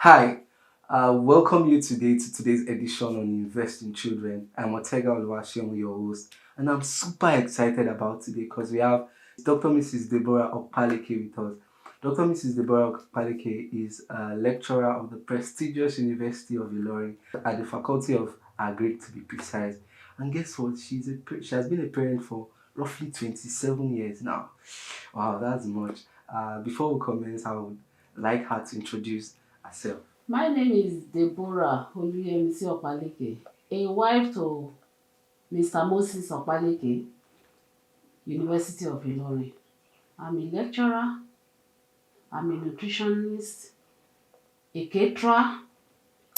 Hi, welcome you today to today's edition on Invest in Children. I'm Otega Oluwaseun, your host, and I'm super excited about today because we have Dr. Mrs. Deborah Opaleke with us. Dr. Mrs. Deborah Opaleke is a lecturer of the prestigious University of Ilorin at the Faculty of Agric, to be precise. And guess what? She has been a parent for roughly 27 years now. Wow, that's much. Before we commence, I would like her to introduce herself. My name is Deborah Oluyemisi Opaleke, a wife to Mr. Moses Opaleke, University of Ilorin. I'm a lecturer, I'm a nutritionist, a caterer,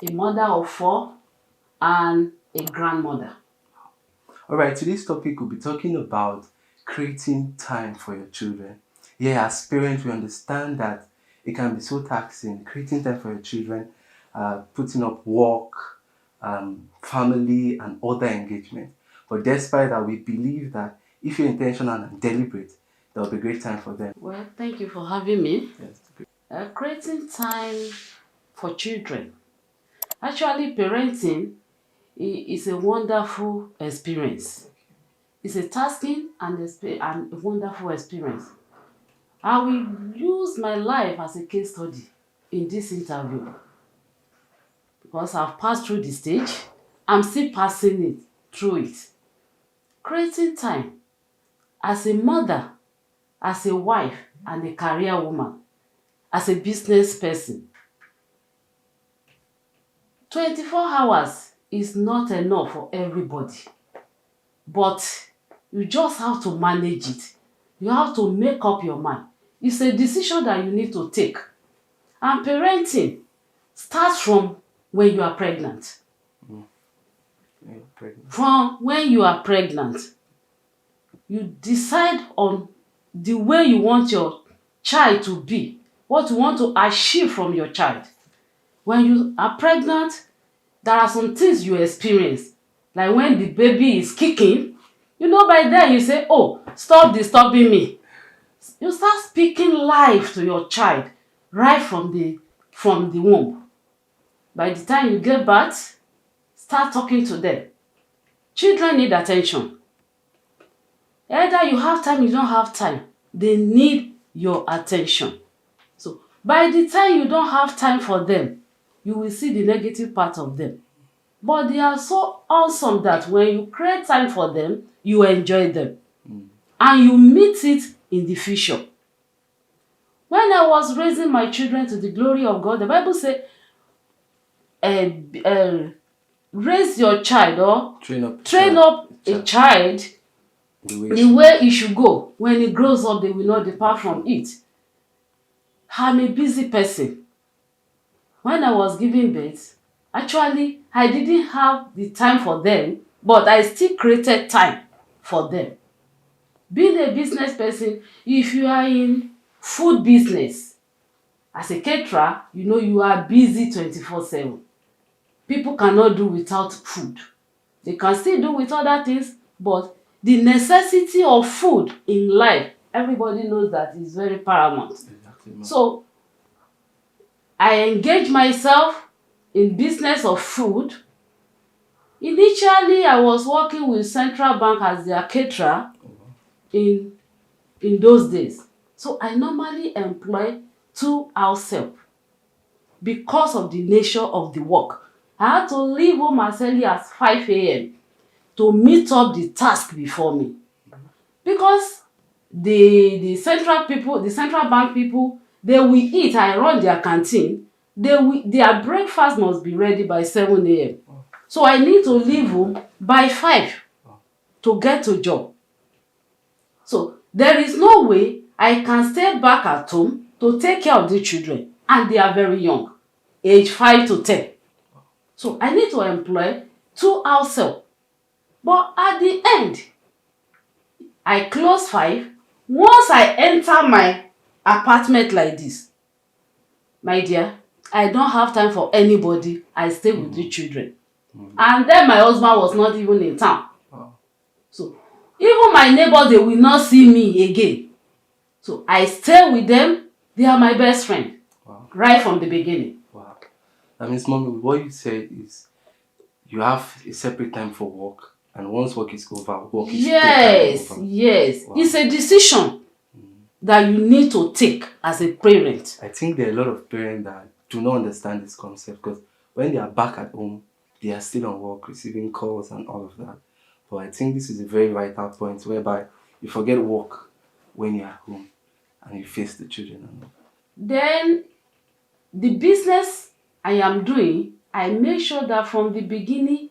a mother of four, and a grandmother. All right, today's topic will be talking about creating time for your children. Yeah, as parents, we understand that it can be so taxing, creating time for your children, putting up work, family, and other engagement. But despite that, we believe that if you're intentional and deliberate, there will be great time for them. Well, thank you for having me. Yes, great. Creating time for children. Actually, parenting is a wonderful experience. It's a tasking and a wonderful experience. I will use my life as a case study in this interview because I've passed through the stage. I'm still passing it through it. Creating time as a mother, as a wife, and a career woman, as a business person. 24 hours is not enough for everybody, but you just have to manage it. You have to make up your mind. It's a decision that you need to take. And parenting starts from when you are pregnant. From when you are pregnant, you decide on the way you want your child to be, what you want to achieve from your child. When you are pregnant, there are some things you experience. Like when the baby is kicking, by then you say, oh, stop disturbing me. You start speaking life to your child right from the womb. By the time you get birth, start talking to them. Children need attention. Either you have time, you don't have time. They need your attention. So by the time you don't have time for them, you will see the negative part of them. But they are so awesome that when you create time for them, you enjoy them. And you meet it in the future. When I was raising my children to the glory of God, the Bible says, raise your child or train up a child the way he should go. When he grows up, they will not depart from it. I'm a busy person. When I was giving birth, actually, I didn't have the time for them, but I still created time for them. Being a business person, if you are in food business, as a caterer, you are busy 24/7. People cannot do without food. They can still do with other things, but the necessity of food in life, everybody knows that is very paramount. Exactly. So I engage myself in business of food. Initially, I was working with Central Bank as their caterer in those days. So I normally employ 2 house help because of the nature of the work. I had to leave home as early as 5 a.m. to meet up the task before me. Because the central bank people, they will eat. I run their canteen. Their breakfast must be ready by 7 a.m. So I need to leave home by 5 to get to job. So there is no way I can stay back at home to take care of the children, and they are very young, age 5 to 10. So I need to employ 2 house help. But at the end, I close 5. Once I enter my apartment like this, my dear, I don't have time for anybody. I stay with the children. And then my husband was not even in town. So even my neighbors, they will not see me again. So I stay with them. They are my best friend. Right from the beginning. That means, mommy, what you said is you have a separate time for work, and once work is over, work is totally Yes, over. yes. Wow. It's a decision that you need to take as a parent. I think there are a lot of parents that do not understand this concept because when they are back at home, they are still on work, receiving calls and all of that. But I think this is a very vital point whereby you forget work when you're at home and you face the children and all. Then the business I am doing, I make sure that from the beginning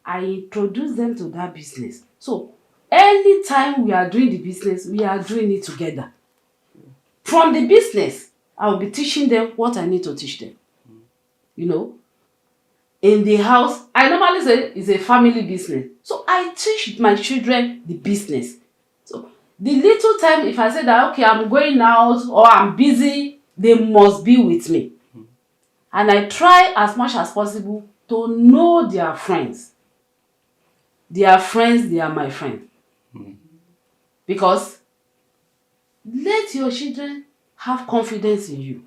I introduce them to that business. So anytime we are doing the business, we are doing it together. From the business, I will be teaching them what I need to teach them. You know, in the house, I normally say it's a family business. So I teach my children the business. So the little time, if I say that, okay, I'm going out or I'm busy, they must be with me. And I try as much as possible to know their friends. Their friends, they are my friends. Because let your children have confidence in you.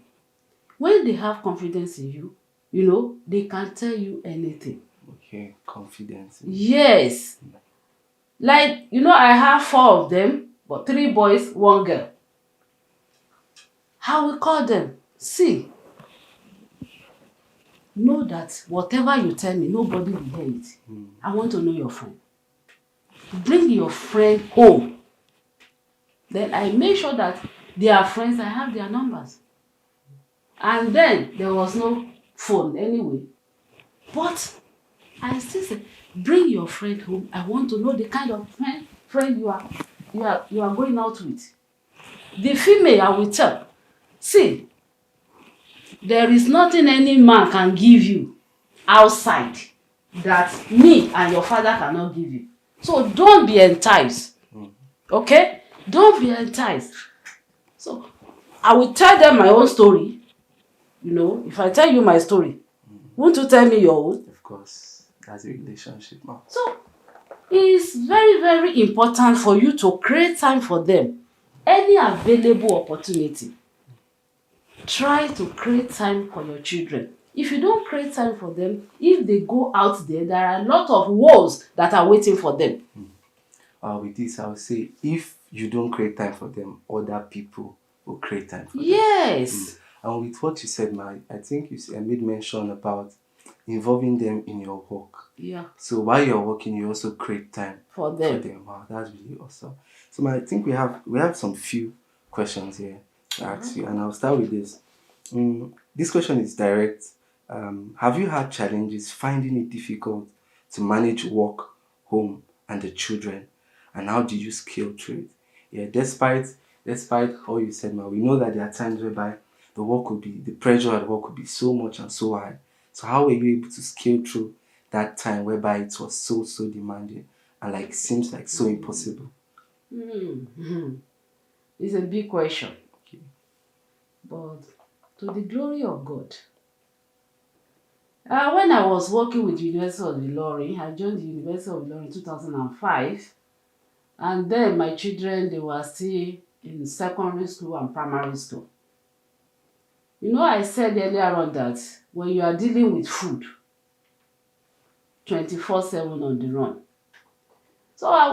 When they have confidence in you, you know, they can tell you anything. Okay, confidence. Yes. Like, you know, I have 4 of them, but 3 boys, 1 girl. I will call them. See, know that whatever you tell me, nobody will hear it. I want to know your friend. Bring your friend home. Then I make sure that their friends, I have their numbers. And then there was no phone anyway. But I still say, bring your friend home. I want to know the kind of friend you are going out with. The female, I will tell. See, there is nothing any man can give you outside that me and your father cannot give you. So don't be enticed. Okay? Don't be enticed. So I will tell them my own story. You know, if I tell you my story, won't you tell me your own? Of course, that's a relationship now. So it's very, very important for you to create time for them. Any available opportunity, try to create time for your children. If you don't create time for them, if they go out there, there are a lot of woes that are waiting for them. With this, I would say if you don't create time for them, other people will create time for them. Yes. And with what you said, I think made mention about involving them in your work. Yeah. So while you're working, you also create time For them. Wow, that's really awesome. So I think we have some few questions here to ask you, and I'll start with this. This question is direct. Have you had challenges finding it difficult to manage work, home, and the children? And how do you scale through it? Yeah, despite all you said, we know that there are times whereby the pressure at work could be so much and so high. So how were you able to scale through that time whereby it was so demanding and like seems like so impossible? It's a big question. Okay. But to the glory of God. When I was working with the University of Ilorin, I joined the University of Ilorin in 2005. And then my children, they were still in secondary school and primary school. You know, I said earlier on that when you are dealing with food, 24/7 on the run. So I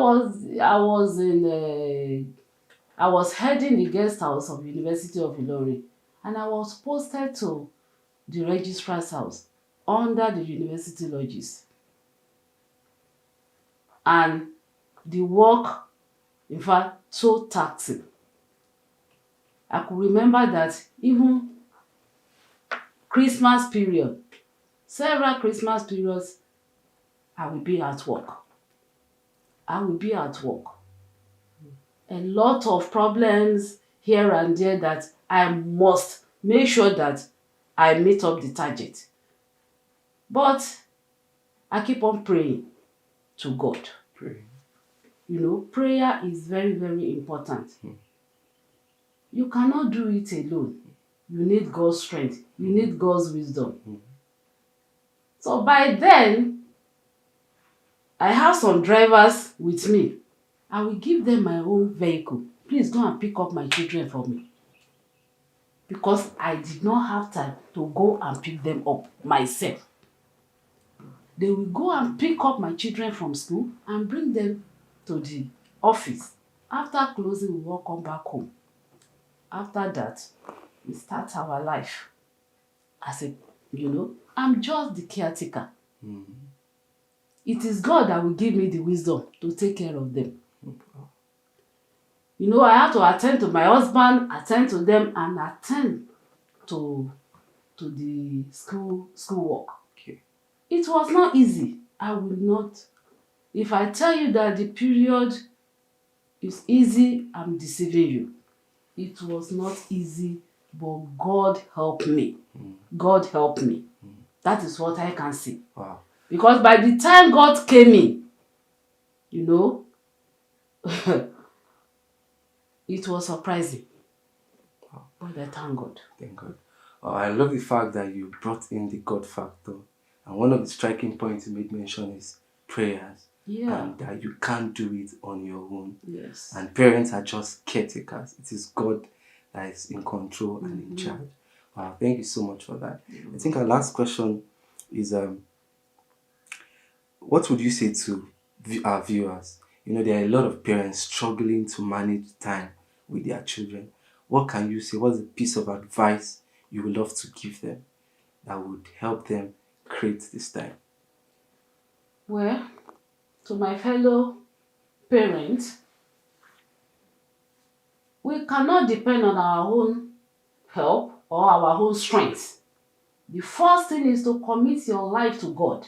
was heading the guest house of University of Ilorin, and I was posted to the registrar's house under the university lodges. And the work, in fact, so taxing. I could remember that even Christmas period, several Christmas periods, I will be at work. A lot of problems here and there that I must make sure that I meet up the target. But I keep on praying to God. Pray. You know, prayer is very, very important. You cannot do it alone. You need God's strength. You need God's wisdom. So by then, I have some drivers with me. I will give them my own vehicle. Please go and pick up my children for me. because I did not have time to go and pick them up myself. They will go and pick up my children from school and bring them to the office. After closing, we all come back home. After that, we start our life as a, I'm just the caretaker. It is God that will give me the wisdom to take care of them. I have to attend to my husband, attend to them, and attend to the school work. Okay. It was not easy. I will not. If I tell you that the period is easy, I'm deceiving you. It was not easy, but God helped me. God helped me. That is what I can say. Wow. Because by the time God came in, it was surprising. Wow. But I thank God. Thank God. I love the fact that you brought in the God factor. And one of the striking points you made mention is prayers. Yeah. And that you can't do it on your own. Yes. And parents are just caretakers. It is God that is in control and in charge. Wow, thank you so much for that. I think our last question is what would you say to our viewers? There are a lot of parents struggling to manage time with their children. What can you say? What's a piece of advice you would love to give them that would help them create this time? Well, to my fellow parents, we cannot depend on our own help or our own strength. The first thing is to commit your life to God,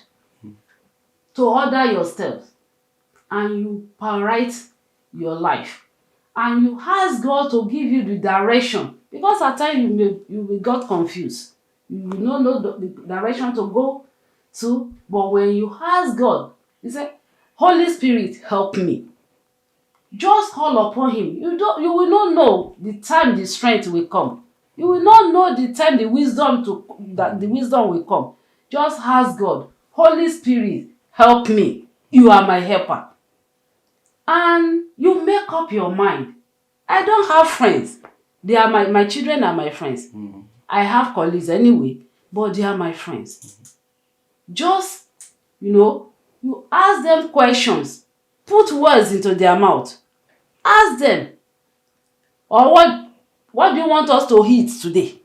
to order your steps, and you prioritize your life. And you ask God to give you the direction, because at times you will get confused. You will not know the direction to go to, but when you ask God, you say, Holy Spirit, help me. Just call upon him. You will not know the time the strength will come. You will not know the time the wisdom will come. Just ask God, Holy Spirit, help me. You are my helper. And you make up your mind. I don't have friends. They are my children are my friends. I have colleagues anyway, but they are my friends. Just, you ask them questions. Put words into their mouth. Ask them, or what do you want us to eat today?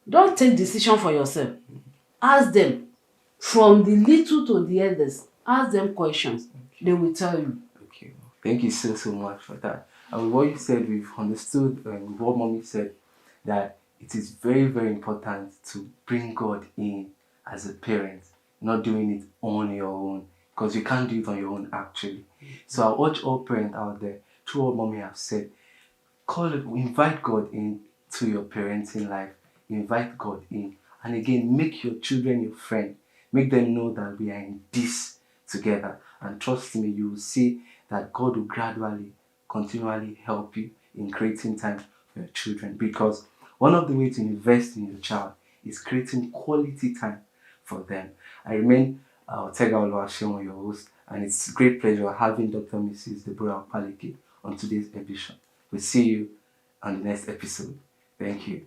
Don't take decision for yourself. Ask them, from the little to the elders. Ask them questions. They will tell you. Okay, thank you so much for that. And with what you said, we've understood, with what mommy said, that it is very, very important to bring God in as a parent, not doing it on your own, because you can't do it on your own actually. So I urge all parents out there, through what mommy have said, invite God into your parenting life. Invite God in. And again, make your children your friend. Make them know that we are in this together. And trust me, you will see that God will gradually, continually help you in creating time for your children. Because one of the ways to invest in your child is creating quality time for them. I remain Otega Oluwaseun, your host, and it's a great pleasure having Dr. Mrs. Deborah Opaleke on today's episode. We'll see you on the next episode. Thank you.